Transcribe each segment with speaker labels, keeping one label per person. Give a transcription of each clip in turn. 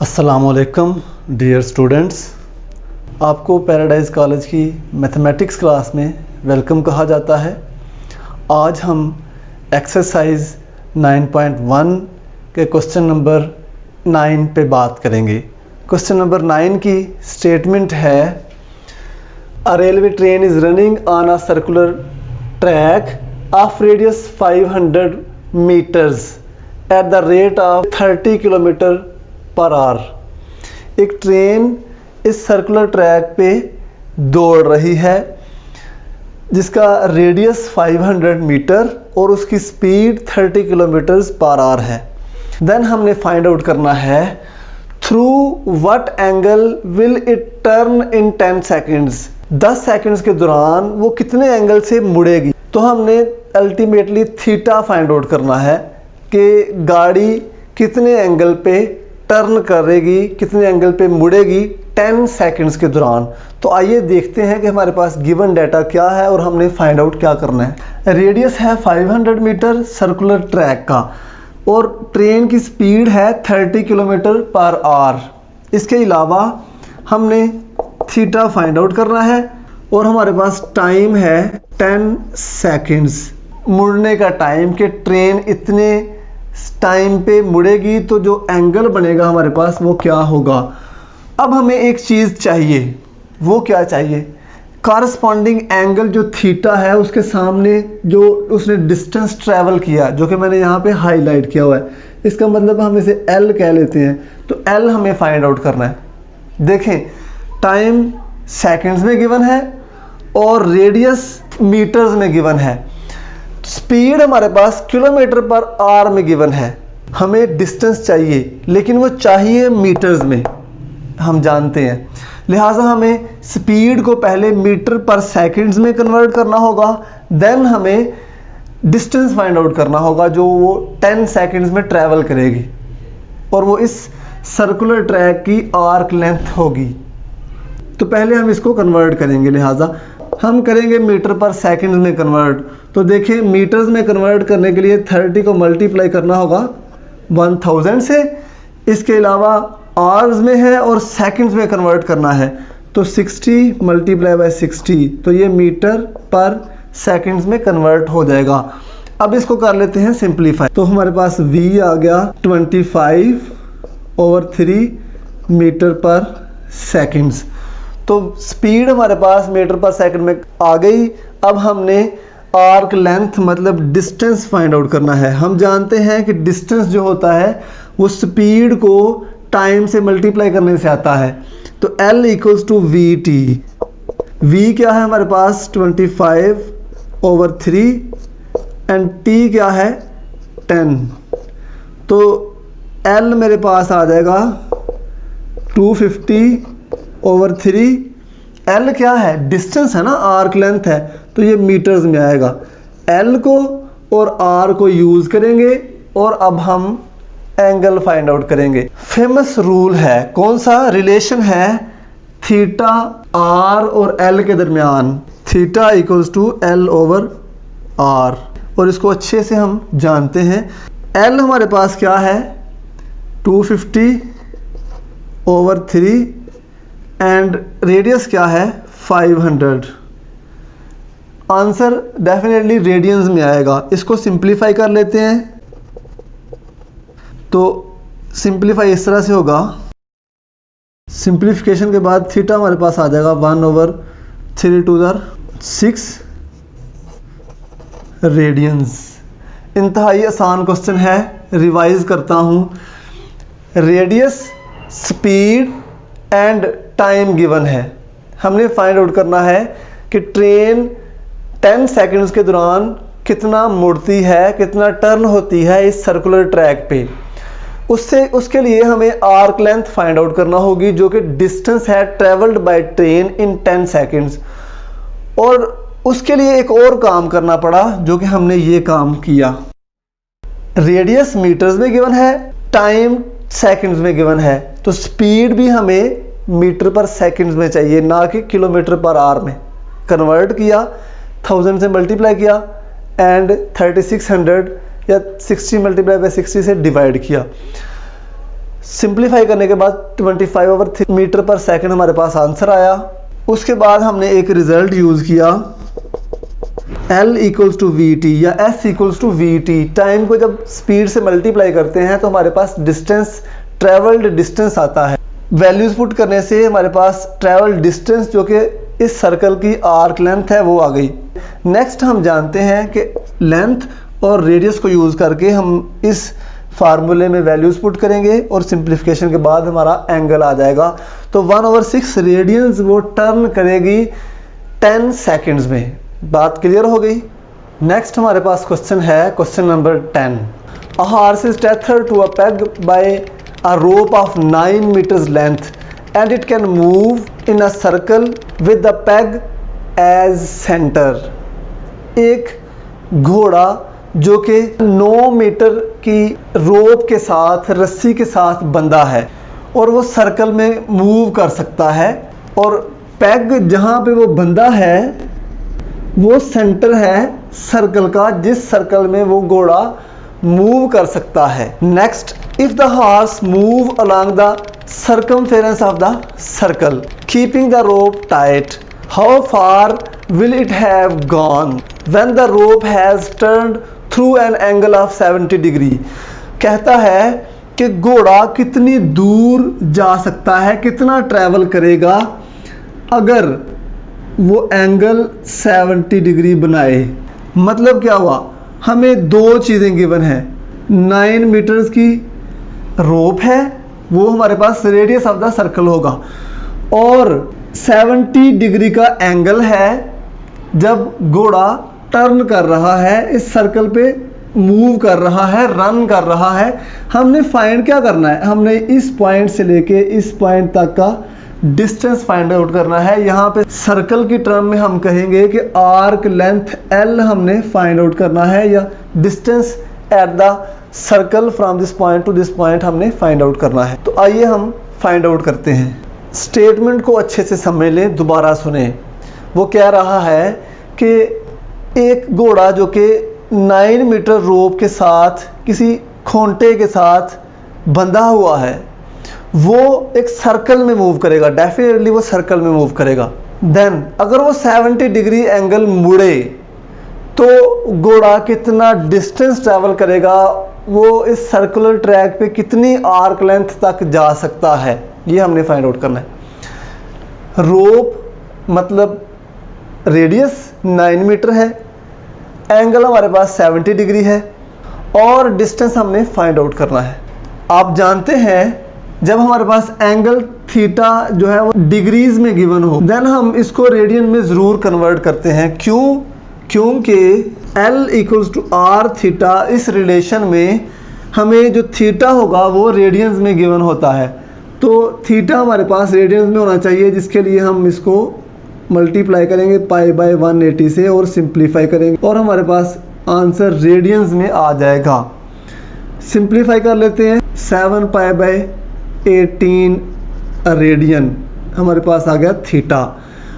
Speaker 1: अस्सलामुअलैकुम dear students, आपको paradise college की मैथमेटिक्स क्लास में वेलकम कहा जाता है। आज हम एक्सरसाइज 9.1 के क्वेश्चन नंबर 9 पे बात करेंगे। क्वेश्चन नंबर 9 की स्टेटमेंट है, a railway train is running on a circular track of radius 500 metres at the rate of 30 kilometre per hour. एक ट्रेन इस सर्कुलर ट्रैक पे दौड़ रही है जिसका रेडियस 500 मीटर और उसकी स्पीड 30 किलोमीटर्स पर आवर है। देन हमने फाइंड आउट करना है through what angle will it turn in 10 seconds. 10 seconds के दौरान वो कितने एंगल से मुड़ेगी। तो हमने अल्टीमेटली थीटा फाइंड आउट करना है कि गाड़ी कितने एंगल पे टर्न करेगी, कितने एंगल पे मुड़ेगी 10 सेकंड्स के दौरान। तो आइए देखते हैं कि हमारे पास गिवन डाटा क्या है और हमने फाइंड आउट क्या करना है। रेडियस है 500 मीटर सर्कुलर ट्रैक का और ट्रेन की स्पीड है 30 किलोमीटर पर आवर। इसके अलावा हमने थीटा फाइंड आउट करना है और हमारे पास टाइम है 10 सेकंड्स मुड़ने का टाइम, कि ट्रेन इतने टाइम पे मुड़ेगी तो जो एंगल बनेगा हमारे पास वो क्या होगा। अब हमें एक चीज़ चाहिए, वो क्या चाहिए, कॉरस्पॉन्डिंग एंगल जो थीटा है उसके सामने जो उसने डिस्टेंस ट्रैवल किया, जो कि मैंने यहाँ पे हाईलाइट किया हुआ है। इसका मतलब हम इसे L कह लेते हैं। तो L हमें फाइंड आउट करना है। देखें, टाइम सेकंड्स में गिवन है और रेडियस मीटर्स में गिवन है। स्पीड हमारे पास किलोमीटर पर आवर में गिवन है। हमें डिस्टेंस चाहिए लेकिन वो चाहिए मीटर्स में, हम जानते हैं। लिहाजा हमें स्पीड को पहले मीटर पर सेकंड्स में कन्वर्ट करना होगा, देन हमें डिस्टेंस फाइंड आउट करना होगा जो वो 10 सेकंड्स में ट्रैवल करेगी और वो इस सर्कुलर ट्रैक की आर्क लेंथ होगी। तो पहले हम इसको कन्वर्ट करेंगे, लिहाजा हम करेंगे मीटर पर सेकंड में कन्वर्ट। तो देखिए, मीटर्स में कन्वर्ट करने के लिए 30 को मल्टीप्लाई करना होगा 1000 से। इसके अलावा आवर्स में है और सेकंड्स में कन्वर्ट करना है, तो 60 मल्टीप्लाई बाय 60, तो ये मीटर पर सेकंड्स में कन्वर्ट हो जाएगा। अब इसको कर लेते हैं सिंप्लीफाई। तो हमारे पास V आ गया 25/3 मीटर पर सेकंड्स। तो स्पीड हमारे पास मीटर पर सेकंड में आ गई। अब हमने आर्क लेंथ मतलब डिस्टेंस फाइंड आउट करना है। हम जानते हैं कि डिस्टेंस जो होता है वो स्पीड को टाइम से मल्टीप्लाई करने से आता है। तो L = VT। V क्या है हमारे पास 25/3 एंड T क्या है 10। तो L मेरे पास आ जाएगा 250/3। L क्या है, डिस्टेंस है ना, आर्क लेंथ है, तो ये मीटर्स में आएगा। L को और R को यूज़ करेंगे और अब हम एंगल फाइंड आउट करेंगे। फेमस रूल है, कौन सा रिलेशन है, थीटा R और L के दरमियान, थीटा = L/R, और इसको अच्छे से हम जानते हैं। L हमारे पास क्या है 250/3 एंड रेडियस क्या है 500। आंसर डेफिनेटली रेडियंस में आएगा। इसको सिंप्लीफाई कर लेते हैं। तो सिंप्लीफाई इस तरह से होगा, सिंप्लीफिकेशन के बाद थीटा हमारे पास आ जाएगा 1/3 रेडियंस। इंतहाई आसान क्वेश्चन है, रिवाइज करता हूँ। Radius, speed and time given है। हमने फाइंड आउट करना है कि ट्रेन 10 सेकंड्स के दौरान कितना मुड़ती है, कितना टर्न होती है इस सर्कुलर ट्रैक पे। उसके लिए हमें आर्क लेंथ फाइंड आउट करना होगी जो कि डिस्टेंस है travelled by train in 10 seconds. और उसके लिए एक और काम करना पड़ा जो कि हमने ये काम किया। रेडियस मीटर्स में गिवन है, टाइम सेकंड्स में गिवन है, तो स्पीड भी हमें मीटर पर सेकंड्स में चाहिए, ना कि किलोमीटर पर आवर में। कन्वर्ट किया, 1000 से मल्टीप्लाई किया एंड 3600 या 60 × 60 से डिवाइड किया। सिंप्लीफाई करने के बाद 25/3 मीटर पर सेकंड हमारे पास आंसर आया। उसके बाद हमने एक रिजल्ट यूज़ किया L equals to V T या S equals to V T. Time को जब स्पीड से मल्टीप्लाई करते हैं तो हमारे पास डिस्टेंस, ट्रेवल्ड डिस्टेंस आता है। वैल्यूज़ पुट करने से हमारे पास ट्रेवल्ड डिस्टेंस जो कि इस सर्कल की आर्क लेंथ है वो आ गई। नेक्स्ट हम जानते हैं कि लेंथ और रेडियस को यूज़ करके हम इस फार्मूले में वैल्यूज़ पुट करेंगे और सिंप्लीफिकेशन के बाद हमारा एंगल आ जाएगा। तो 1/6 रेडियंस वो टर्न करेगी 10 सेकंड्स में। बात क्लियर हो गई। नेक्स्ट हमारे पास क्वेश्चन है, question number 10। A horse is tethered to a peg by a rope of 9 meters length and it can move in a circle with the peg as centre. एक घोड़ा जो कि 9 मीटर की रोप के साथ, रस्सी के साथ बंधा है और वो सर्कल में मूव कर सकता है, और पेग जहाँ पे वो बंधा है वो सेंटर है सर्कल का, जिस सर्कल में वो घोड़ा मूव कर सकता है। Next, if the horse move along the circumference of the circle keeping the rope tight, how far will it have gone when the rope has turned through an angle of 70 degree. कहता है कि घोड़ा कितनी दूर जा सकता है, कितना ट्रैवल करेगा अगर वो एंगल 70 डिग्री बनाए। मतलब क्या हुआ, हमें दो चीज़ें गिवन है। 9 मीटर्स की रोप है, वो हमारे पास रेडियस ऑफ द सर्कल होगा, और 70 डिग्री का एंगल है जब घोड़ा टर्न कर रहा है, इस सर्कल पे मूव कर रहा है, रन कर रहा है। हमने फाइंड क्या करना है, हमने इस पॉइंट से लेके इस पॉइंट तक का डिस्टेंस फाइंड आउट करना है। यहाँ पे सर्कल की टर्म में हम कहेंगे कि आर्क लेंथ L हमने फाइंड आउट करना है, या distance at the circle from this point two this point हमने फाइंड आउट करना है। तो आइए हम फाइंड आउट करते हैं। स्टेटमेंट को अच्छे से समझ लें, दोबारा सुने। वो कह रहा है कि एक घोड़ा जो कि 9 मीटर रोप के साथ, किसी खोंटे के साथ बंधा हुआ है, वो एक सर्कल में मूव करेगा। डेफिनेटली वो सर्कल में मूव करेगा। देन अगर वो 70 डिग्री एंगल मुड़े तो घोड़ा कितना डिस्टेंस ट्रैवल करेगा, वो इस सर्कुलर ट्रैक पे कितनी आर्क लेंथ तक जा सकता है, ये हमने फाइंड आउट करना है। रोप मतलब रेडियस 9 मीटर है, एंगल हमारे पास 70 डिग्री है, और डिस्टेंस हमने फाइंड आउट करना है। आप जानते हैं जब हमारे पास एंगल थीटा जो है वो डिग्रीज में गिवन हो, देन हम इसको रेडियन में ज़रूर कन्वर्ट करते हैं। क्यों? क्योंकि L equals to R theta, इस रिलेशन में हमें जो थीटा होगा वो रेडियंस में गिवन होता है। तो थीटा हमारे पास रेडियंस में होना चाहिए, जिसके लिए हम इसको मल्टीप्लाई करेंगे π/180 से और सिंप्लीफाई करेंगे, और हमारे पास आंसर रेडियंस में आ जाएगा। सिंप्लीफाई कर लेते हैं, 7π/18 रेडियन हमारे पास आ गया थीटा।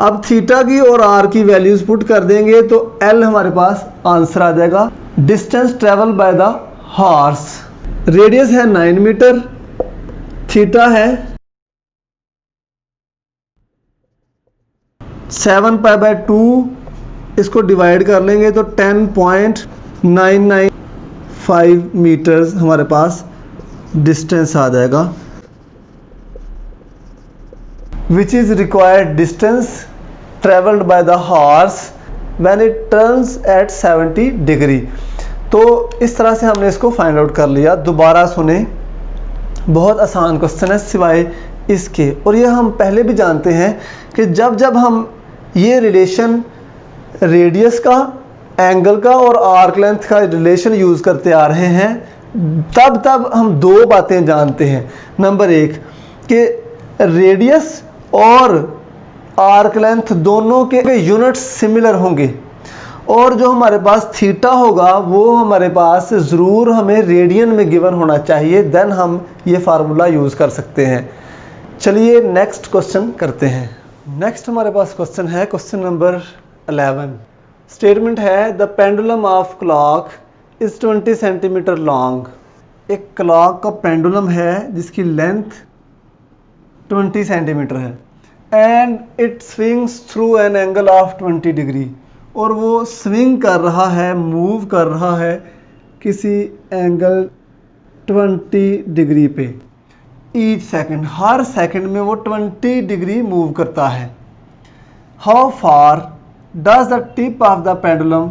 Speaker 1: अब थीटा की और आर की वैल्यूज पुट कर देंगे तो L हमारे पास आंसर आ जाएगा। Distance travel by the horse, radius है 9 मीटर, थीटा है 7π/2, इसको डिवाइड कर लेंगे तो 10.995 मीटर्स हमारे पास डिस्टेंस आ जाएगा, which is required distance travelled by the horse when it turns eight 70 degree. तो इस तरह से हमने इसको फाइंड आउट कर लिया। दोबारा सुने, बहुत आसान क्वेश्चन है सिवाय इसके, और ये हम पहले भी जानते हैं कि जब जब हम ये रिलेशन रेडियस का, एंगल का और आर्क लेंथ का रिलेशन यूज़ करते आ रहे हैं, तब हम दो बातें जानते हैं। नंबर एक कि रेडियस और आर्क लेंथ दोनों के यूनिट्स सिमिलर होंगे, और जो हमारे पास थीटा होगा वो हमारे पास ज़रूर हमें रेडियन में गिवन होना चाहिए, देन हम ये फार्मूला यूज़ कर सकते हैं। चलिए नेक्स्ट क्वेश्चन करते हैं। नेक्स्ट हमारे पास क्वेश्चन है, क्वेश्चन नंबर 11। स्टेटमेंट है the pendulum of clock is 20 centimetre long, एक क्लॉक का पेंडुलम है जिसकी लेंथ 20 सेंटीमीटर है and it swings through an angle of 20 degree, और वो स्विंग कर रहा है, मूव कर रहा है किसी एंगल 20 डिग्री पे। ईच सेकंड, हर सेकंड में वो 20 डिग्री मूव करता है। How far does the tip of the pendulum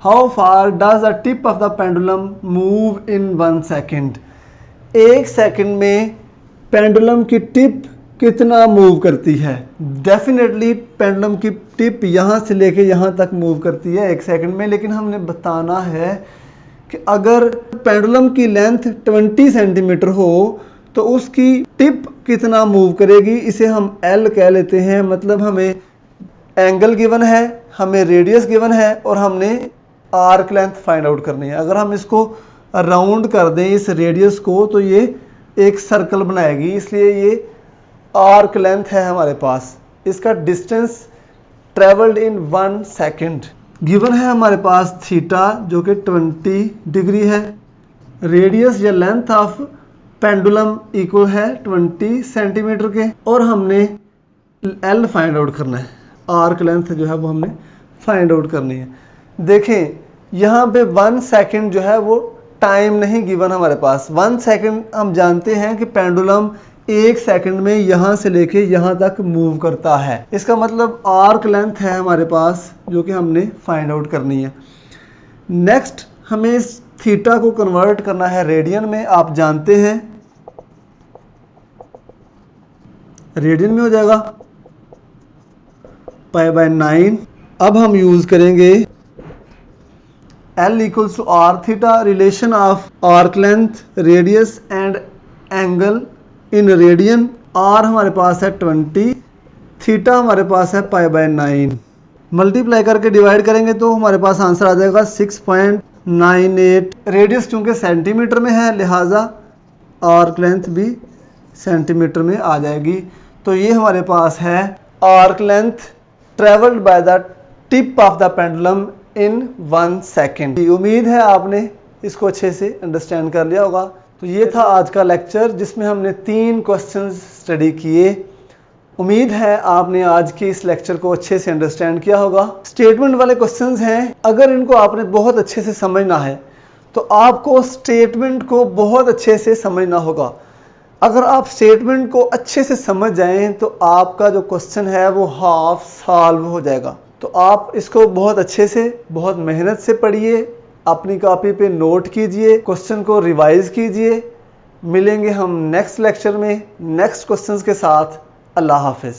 Speaker 1: how far does the tip of the pendulum move in 1 second. एक सेकंड में पेंडुलम की टिप कितना मूव करती है? डेफिनेटली पेंडुलम की टिप यहाँ से लेके यहाँ तक मूव करती है 1 सेकंड में, लेकिन हमने बताना है कि अगर पेंडुलम की लेंथ 20 सेंटीमीटर हो तो उसकी टिप कितना मूव करेगी, इसे हम एल कह लेते हैं। मतलब हमें एंगल गिवन है, हमें रेडियस गिवन है और हमने आर्क लेंथ फाइंड आउट करनी है। अगर हम इसको राउंड कर दें इस रेडियस को तो ये एक सर्कल बनाएगी, इसलिए ये आर्क लेंथ है हमारे पास। इसका distance travelled in 1 second given है हमारे पास थीटा जो कि 20 डिग्री है। रेडियस या लेंथ ऑफ पेंडुलम इक्वल है 20 सेंटीमीटर के, और हमने एल फाइंड आउट करना है। आर्क लेंथ जो है वो हमने फाइंड आउट करनी है। देखें यहाँ पे 1 सेकंड जो है वो टाइम नहीं गिवन हमारे पास। 1 सेकंड हम जानते हैं कि पेंडुलम 1 सेकंड में यहाँ से लेके यहाँ तक मूव करता है। इसका मतलब आर्क लेंथ है हमारे पास जो कि हमने फाइंड आउट करनी है। नेक्स्ट हमें इस थीटा को कन्वर्ट करना है रेडियन में। आप जानते हैं रेडियन में हो जाएगा π/9। अब हम यूज करेंगे L equals to R theta, relation of arc length, radius and angle in radian. R हमारे पास है 20, थीटा हमारे पास है π/9। मल्टीप्लाई करके डिवाइड करेंगे तो हमारे पास आंसर आ जाएगा 6.98। रेडियस चूंकि सेंटीमीटर में है लिहाजा आर्क लेंथ भी सेंटीमीटर में आ जाएगी। तो ये हमारे पास है arc length travelled by the tip of the pendulum in 1 second. उम्मीद है आपने इसको अच्छे से अंडरस्टैंड कर लिया होगा। तो ये था आज का लेक्चर जिसमें हमने 3 क्वेश्चंस स्टडी किए। उम्मीद है आपने आज के इस लेक्चर को अच्छे से अंडरस्टैंड किया होगा। स्टेटमेंट वाले क्वेश्चंस हैं, अगर इनको आपने बहुत अच्छे से समझना है तो आपको स्टेटमेंट को बहुत अच्छे से समझना होगा। अगर आप स्टेटमेंट को अच्छे से समझ जाएं तो आपका जो क्वेश्चन है वो हाफ सॉल्व हो जाएगा। तो आप इसको बहुत अच्छे से, बहुत मेहनत से पढ़िए, अपनी कॉपी पे नोट कीजिए, क्वेश्चन को रिवाइज कीजिए। मिलेंगे हम नेक्स्ट लेक्चर में नेक्स्ट क्वेश्चंस के साथ। अल्लाह हाफिज़।